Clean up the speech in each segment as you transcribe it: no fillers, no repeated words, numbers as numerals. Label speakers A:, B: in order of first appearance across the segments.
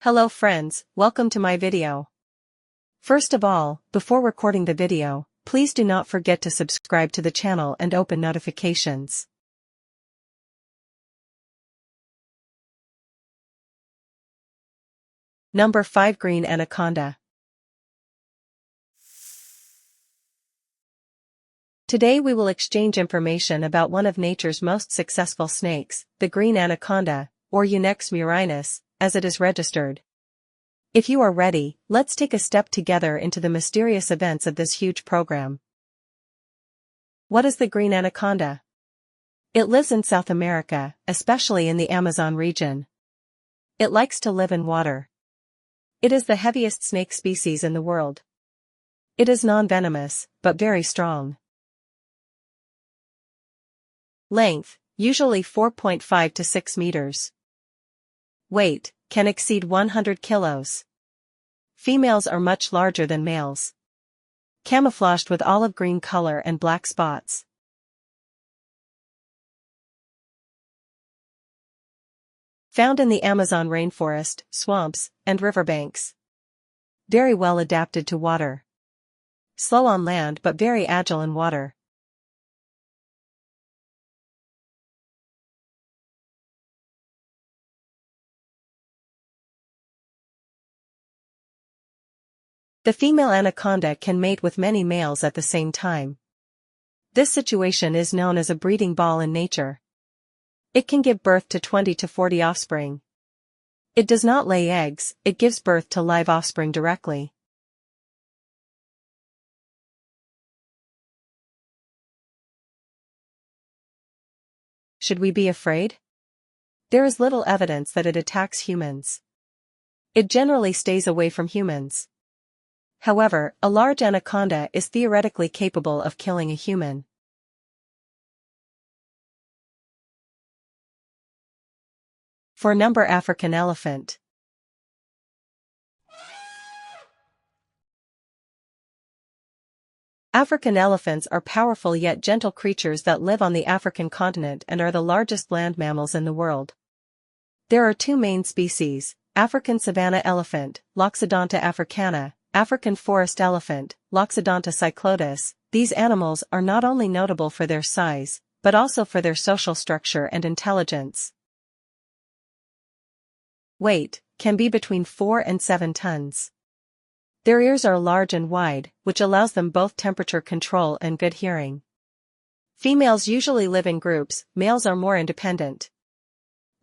A: Hello friends, welcome to my video. First of all, before recording the video, please do not forget to subscribe to the channel and open notifications. Number 5. Green Anaconda. Today we will exchange information about one of nature's most successful snakes, the green anaconda, or Unex murinus, as it is registered. If you are ready, let's take a step together into the mysterious events of this huge program. What is the green anaconda? It lives in South America, especially in the Amazon region. It likes to live in water. It is the heaviest snake species in the world. It is non-venomous, but very strong. Length, usually 4.5 to 6 meters. Weight, can exceed 100 kilos. Females are much larger than males. Camouflaged with olive green color and black spots. Found in the Amazon rainforest, swamps, and riverbanks. Very well adapted to water. Slow on land but very agile in water. The female anaconda can mate with many males at the same time. This situation is known as a breeding ball in nature. It can give birth to 20 to 40 offspring. It does not lay eggs, it gives birth to live offspring directly. Should we be afraid? There is little evidence that it attacks humans. It generally stays away from humans. However, a large anaconda is theoretically capable of killing a human. For number African elephant. African elephants are powerful yet gentle creatures that live on the African continent and are the largest land mammals in the world. There are two main species, African savanna elephant, Loxodonta africana, African forest elephant, Loxodonta cyclotis. These animals are not only notable for their size, but also for their social structure and intelligence. Weight, can be between 4 and 7 tons. Their ears are large and wide, which allows them both temperature control and good hearing. Females usually live in groups, males are more independent.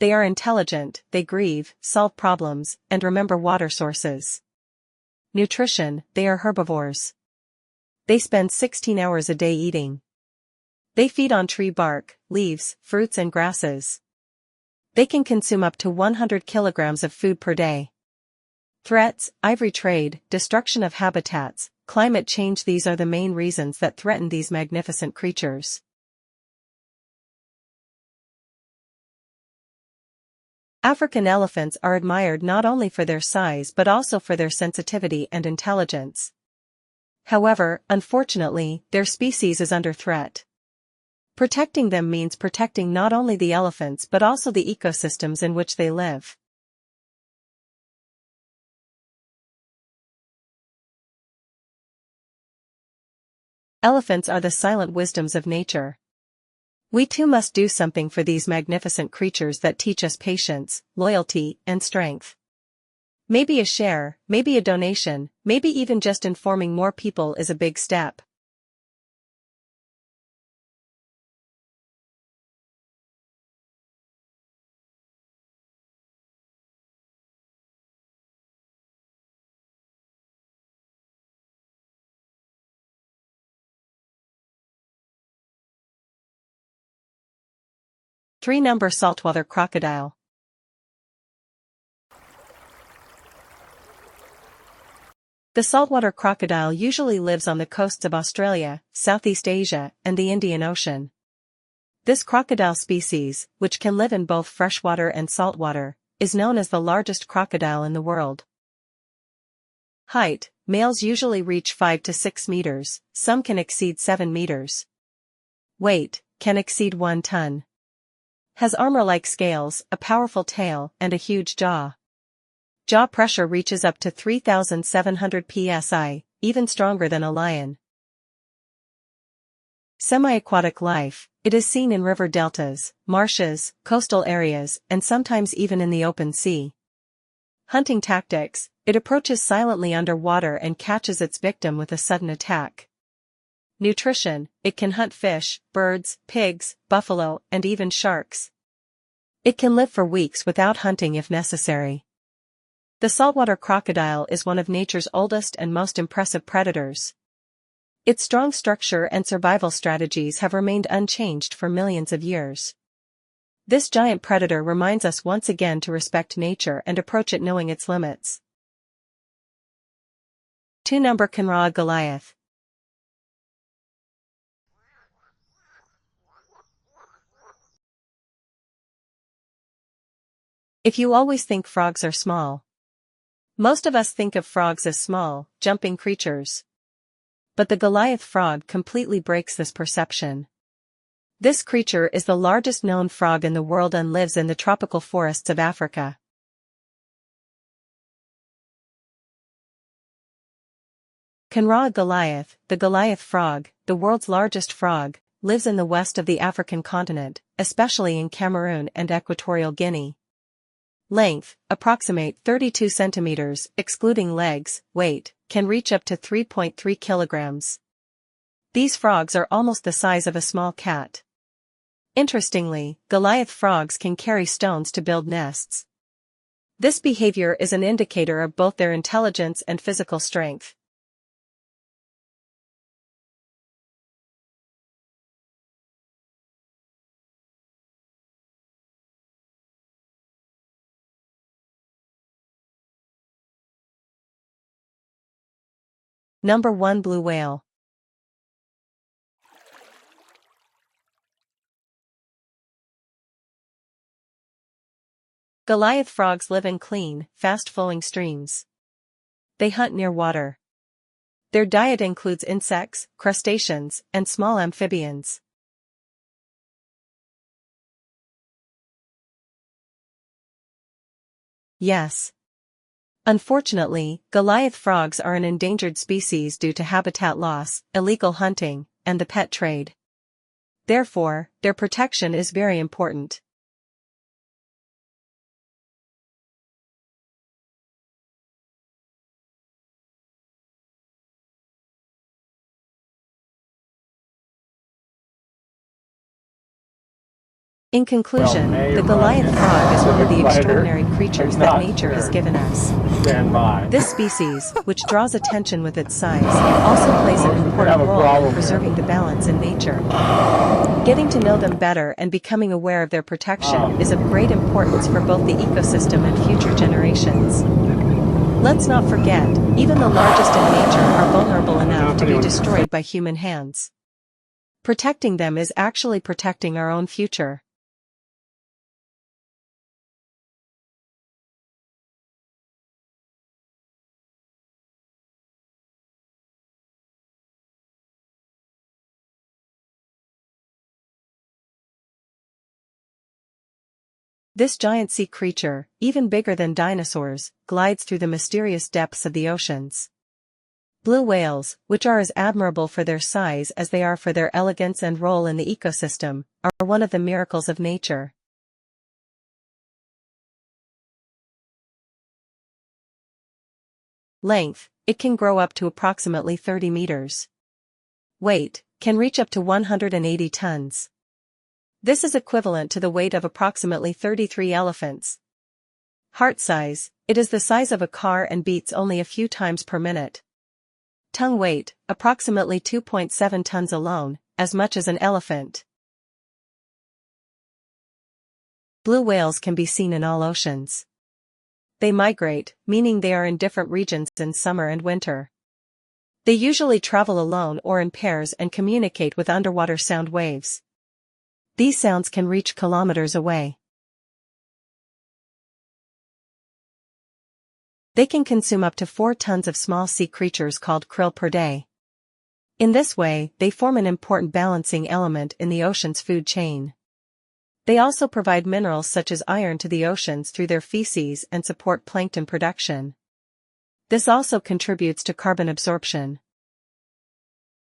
A: They are intelligent, they grieve, solve problems, and remember water sources. Nutrition, they are herbivores. They spend 16 hours a day eating. They feed on tree bark, leaves, fruits and grasses. They can consume up to 100 kilograms of food per day. Threats, ivory trade, destruction of habitats, climate change. These are the main reasons that threaten these magnificent creatures. African elephants are admired not only for their size but also for their sensitivity and intelligence. However, unfortunately, their species is under threat. Protecting them means protecting not only the elephants but also the ecosystems in which they live. Elephants are the silent wisdoms of nature. We too must do something for these magnificent creatures that teach us patience, loyalty, and strength. Maybe a share, maybe a donation, maybe even just informing more people is a big step. Number 3. Saltwater crocodile. The saltwater crocodile usually lives on the coasts of Australia, Southeast Asia, and the Indian Ocean. This crocodile species, which can live in both freshwater and saltwater, is known as the largest crocodile in the world. Height, males usually reach 5 to 6 meters, some can exceed 7 meters. Weight, can exceed 1 ton. Has armor-like scales, a powerful tail, and a huge jaw. jaw pressure reaches up to 3,700 psi, even stronger than a lion. Semi-aquatic life. It is seen in river deltas, marshes, coastal areas, and sometimes even in the open sea. Hunting tactics. It approaches silently underwater and catches its victim with a sudden attack. Nutrition. It can hunt fish, birds, pigs, buffalo, and even sharks. It can live for weeks without hunting if necessary. The saltwater crocodile is one of nature's oldest and most impressive predators. Its strong structure and survival strategies have remained unchanged for millions of years. This giant predator reminds us once again to respect nature and approach it knowing its limits. 2. Anaconda Goliath. If you always think frogs are small. Most of us think of frogs as small, jumping creatures. But the Goliath frog completely breaks this perception. This creature is the largest known frog in the world and lives in the tropical forests of Africa. Anaconda Goliath, the Goliath frog, the world's largest frog, lives in the west of the African continent, especially in Cameroon and Equatorial Guinea. Length, approximate 32 centimeters, excluding legs. Weight, can reach up to 3.3 kilograms. These frogs are almost the size of a small cat. Interestingly, Goliath frogs can carry stones to build nests. This behavior is an indicator of both their intelligence and physical strength. Number 1. Blue whale. Goliath frogs live in clean, fast-flowing streams. They hunt near water. Their diet includes insects, crustaceans, and small amphibians. Yes. Unfortunately, Goliath frogs are an endangered species due to habitat loss, illegal hunting, and the pet trade. Therefore, their protection is very important. In conclusion, the Goliath frog is one of the extraordinary creatures that nature has given us. This species, which draws attention with its size, also plays an important role in preserving the balance in nature. Getting to know them better and becoming aware of their protection is of great importance for both the ecosystem and future generations. Let's not forget, even the largest in nature are vulnerable enough to be destroyed by human hands. Protecting them is actually protecting our own future. This giant sea creature, even bigger than dinosaurs, glides through the mysterious depths of the oceans. Blue whales, which are as admirable for their size as they are for their elegance and role in the ecosystem, are one of the miracles of nature. Length, it can grow up to approximately 30 meters. Weight, can reach up to 180 tons. This is equivalent to the weight of approximately 33 elephants. Heart size, it is the size of a car and beats only a few times per minute. Tongue weight, approximately 2.7 tons alone, as much as an elephant. Blue whales can be seen in all oceans. They migrate, meaning they are in different regions in summer and winter. They usually travel alone or in pairs and communicate with underwater sound waves. These sounds can reach kilometers away. They can consume up to 4 tons of small sea creatures called krill per day. In this way, they form an important balancing element in the ocean's food chain. They also provide minerals such as iron to the oceans through their feces and support plankton production. This also contributes to carbon absorption.